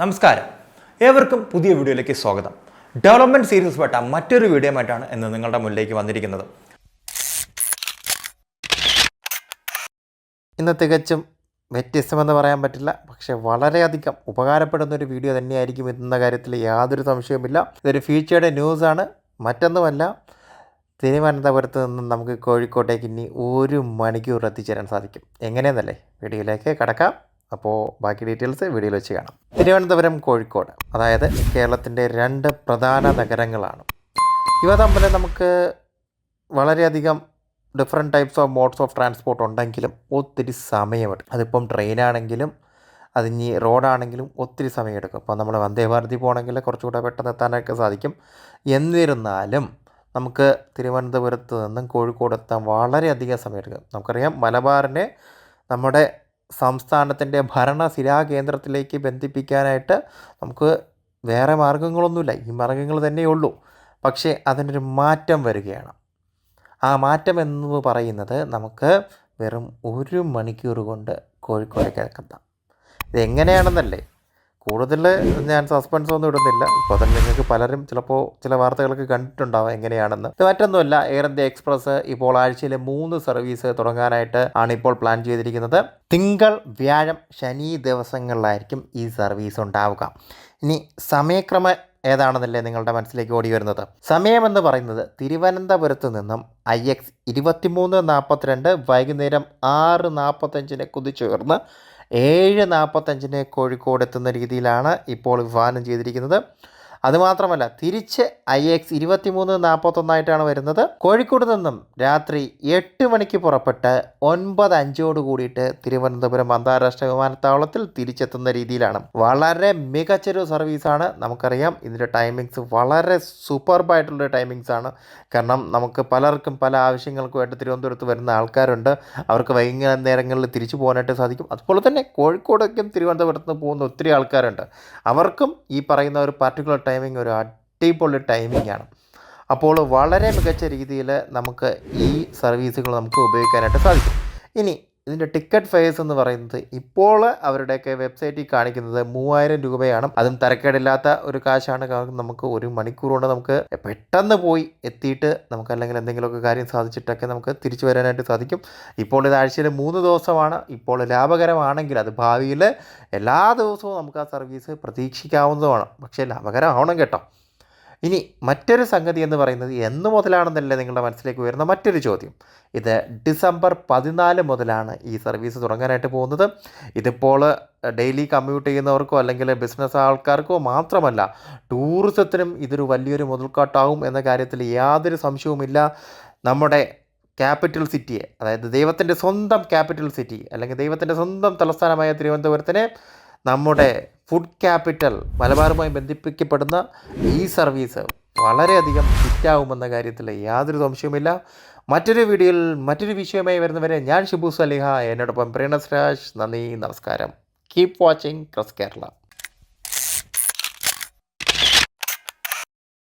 നമസ്കാരം, ഏവർക്കും പുതിയ വീഡിയോയിലേക്ക് സ്വാഗതം. ഡെവലപ്മെൻറ്റ് സീരീസ് പെട്ട മറ്റൊരു വീഡിയോയുമായിട്ടാണ് ഇന്ന് നിങ്ങളുടെ മുന്നിലേക്ക് വന്നിരിക്കുന്നത്. ഇന്ന് തികച്ചും വ്യത്യസ്തമെന്ന് പറയാൻ പറ്റില്ല, പക്ഷേ വളരെയധികം ഉപകാരപ്പെടുന്നൊരു വീഡിയോ തന്നെയായിരിക്കും എന്ന കാര്യത്തിൽ യാതൊരു സംശയവുമില്ല. ഇതൊരു ഫ്യൂച്ചറുടെ ന്യൂസാണ്, മറ്റൊന്നുമല്ല. തിരുവനന്തപുരത്ത് നിന്നും നമുക്ക് കോഴിക്കോട്ടേക്ക് ഇനി 1 മണിക്കൂർ എത്തിച്ചേരാൻ സാധിക്കും. എങ്ങനെയെന്നല്ലേ വീഡിയോയിലേക്ക് കടക്കാം. അപ്പോൾ ബാക്കി ഡീറ്റെയിൽസ് വീഡിയോയിൽ വെച്ച് കാണാം. തിരുവനന്തപുരം, കോഴിക്കോട്, അതായത് കേരളത്തിൻ്റെ 2 പ്രധാന നഗരങ്ങളാണ്. ഇവ തമ്മിൽ നമുക്ക് വളരെയധികം different types of modes of transport ഉണ്ടെങ്കിലും ഒത്തിരി സമയമെടുക്കും. അതിപ്പം ട്രെയിനാണെങ്കിലും അതിനി റോഡാണെങ്കിലും ഒത്തിരി സമയമെടുക്കും. അപ്പോൾ നമ്മൾ വന്ദേ ഭാരതി പോകണമെങ്കിൽ കുറച്ചുകൂടെ പെട്ടെന്ന് എത്താനൊക്കെ സാധിക്കും. എന്നിരുന്നാലും നമുക്ക് തിരുവനന്തപുരത്ത് നിന്നും കോഴിക്കോട് എത്താൻ വളരെയധികം സമയമെടുക്കും. നമുക്കറിയാം, മലബാറിനെ നമ്മുടെ സംസ്ഥാനത്തിൻ്റെ ഭരണസിരാ കേന്ദ്രത്തിലേക്ക് ബന്ധിപ്പിക്കാനായിട്ട് നമുക്ക് വേറെ മാർഗ്ഗങ്ങളൊന്നുമില്ല, ഈ മാർഗ്ഗങ്ങൾ തന്നെയുള്ളൂ. പക്ഷേ അതിനൊരു മാറ്റം വരികയാണ്. ആ മാറ്റം എന്ന് പറയുന്നത് നമുക്ക് വെറും 1 മണിക്കൂർ കൊണ്ട് കോഴിക്കോടേക്ക് എത്താം. ഇതെങ്ങനെയാണെന്നല്ലേ, കൂടുതൽ ഞാൻ സസ്പെൻസ് ഒന്നും ഇടുന്നില്ല. ഇപ്പോൾ തന്നെ നിങ്ങൾക്ക് പലരും ചിലപ്പോൾ ചില വാർത്തകളൊക്കെ കണ്ടിട്ടുണ്ടാവും എങ്ങനെയാണെന്ന്. ഇത് മറ്റൊന്നുമല്ല, എയർ ഇന്ത്യ എക്സ്പ്രസ് ഇപ്പോൾ ആഴ്ചയിൽ 3 സർവീസ് തുടങ്ങാനായിട്ട് ആണ് ഇപ്പോൾ പ്ലാൻ ചെയ്തിരിക്കുന്നത്. തിങ്കൾ, വ്യാഴം, ശനി ദിവസങ്ങളിലായിരിക്കും ഈ സർവീസ് ഉണ്ടാവുക. ഇനി സമയക്രമം ഏതാണെന്നല്ലേ നിങ്ങളുടെ മനസ്സിലേക്ക് ഓടി വരുന്നത്. സമയമെന്ന് പറയുന്നത് തിരുവനന്തപുരത്ത് നിന്നും IX 23:42 വൈകുന്നേരം 6:45 കുതിച്ചുയർന്ന് 7:45 കോഴിക്കോട് എത്തുന്ന രീതിയിലാണ് ഇപ്പോൾ വിഭാവനം ചെയ്തിരിക്കുന്നത്. അതുമാത്രമല്ല, തിരിച്ച് IX 23:41 വരുന്നത്. കോഴിക്കോട് നിന്നും രാത്രി 8 മണിക്ക് പുറപ്പെട്ട് 9:05 കൂടിയിട്ട് തിരുവനന്തപുരം അന്താരാഷ്ട്ര വിമാനത്താവളത്തിൽ തിരിച്ചെത്തുന്ന രീതിയിലാണ്. വളരെ മികച്ചൊരു സർവീസാണ്. നമുക്കറിയാം, ഇതിൻ്റെ ടൈമിങ്സ് വളരെ സൂപ്പർബായിട്ടുള്ള ടൈമിങ്സ് ആണ്. കാരണം നമുക്ക് പലർക്കും പല ആവശ്യങ്ങൾക്കുമായിട്ട് തിരുവനന്തപുരത്ത് വരുന്ന ആൾക്കാരുണ്ട്. അവർക്ക് വൈകുന്നേരങ്ങളിൽ തിരിച്ചു പോകാനായിട്ട് സാധിക്കും. അതുപോലെ തന്നെ കോഴിക്കോടേക്കും തിരുവനന്തപുരത്ത് നിന്ന് പോകുന്ന ഒത്തിരി ആൾക്കാരുണ്ട്. അവർക്കും ഈ പറയുന്ന ഒരു പാർട്ടിക്കുലർ ടൈമിംഗ് ഒരു അടിപൊളി ടൈമിംഗ് ആണ്. അപ്പോൾ വളരെ മികച്ച രീതിയിൽ നമുക്ക് ഈ സർവീസുകൾ നമുക്ക് ഉപയോഗിക്കാനായിട്ട് സാധിക്കും. ഇനി ഇതിൻ്റെ ടിക്കറ്റ് ഫെയർസ് എന്ന് പറയുന്നത് ഇപ്പോൾ അവരുടെയൊക്കെ വെബ്സൈറ്റിൽ കാണിക്കുന്നത് 3000 രൂപയാണ്. അതും തരക്കേടില്ലാത്ത ഒരു കാശാണ്. കാരണം നമുക്ക് 1 മണിക്കൂർ കൊണ്ട് നമുക്ക് പെട്ടെന്ന് പോയി എത്തിയിട്ട് നമുക്ക് അല്ലെങ്കിൽ എന്തെങ്കിലുമൊക്കെ കാര്യം സാധിച്ചിട്ടൊക്കെ നമുക്ക് തിരിച്ചു വരാനായിട്ട് സാധിക്കും. ഇപ്പോൾ ഇത് ആഴ്ചയിൽ 3 ദിവസമാണ്. ഇപ്പോൾ ലാഭകരമാണെങ്കിൽ അത് ഭാവിയിൽ എല്ലാ ദിവസവും നമുക്ക് ആ സർവീസ് പ്രതീക്ഷിക്കാവുന്നതുമാണ്. പക്ഷേ ലാഭകരമാവണം കേട്ടോ. ഇനി മറ്റൊരു സംഗതി എന്ന് പറയുന്നത് എന്ന് മുതലാണെന്നല്ലേ നിങ്ങളുടെ മനസ്സിലേക്ക് വരുന്ന മറ്റൊരു ചോദ്യം. ഇത് ഡിസംബർ 14 മുതലാണ് ഈ സർവീസ് തുടങ്ങാനായിട്ട് പോകുന്നത്. ഇതിപ്പോൾ ഡെയിലി കമ്മ്യൂട്ട് ചെയ്യുന്നവർക്കോ അല്ലെങ്കിൽ ബിസിനസ് ആൾക്കാർക്കോ മാത്രമല്ല, ടൂറിസത്തിനും ഇതൊരു വലിയൊരു മുതൽക്കാട്ടാവും എന്ന കാര്യത്തിൽ യാതൊരു സംശയവുമില്ല. നമ്മുടെ ക്യാപിറ്റൽ സിറ്റിയെ, അതായത് ദൈവത്തിൻ്റെ സ്വന്തം ക്യാപിറ്റൽ സിറ്റി അല്ലെങ്കിൽ ദൈവത്തിൻ്റെ സ്വന്തം തലസ്ഥാനമായ തിരുവനന്തപുരത്തിനെ നമ്മുടെ ഫുഡ് ക്യാപിറ്റൽ മലബാറുമായി ബന്ധിപ്പിക്കപ്പെടുന്ന ഈ സർവീസ് വളരെയധികം ഹിറ്റാവുമെന്ന കാര്യത്തിൽ യാതൊരു സംശയവുമില്ല. മറ്റൊരു വീഡിയോയിൽ മറ്റൊരു വിഷയമായി വരുന്നവരെ ഞാൻ ഷിബു സലിഹ, എന്നോടൊപ്പം പ്രണസ് രാജ്. നന്ദി, നമസ്കാരം. Keep watching cress Kerala.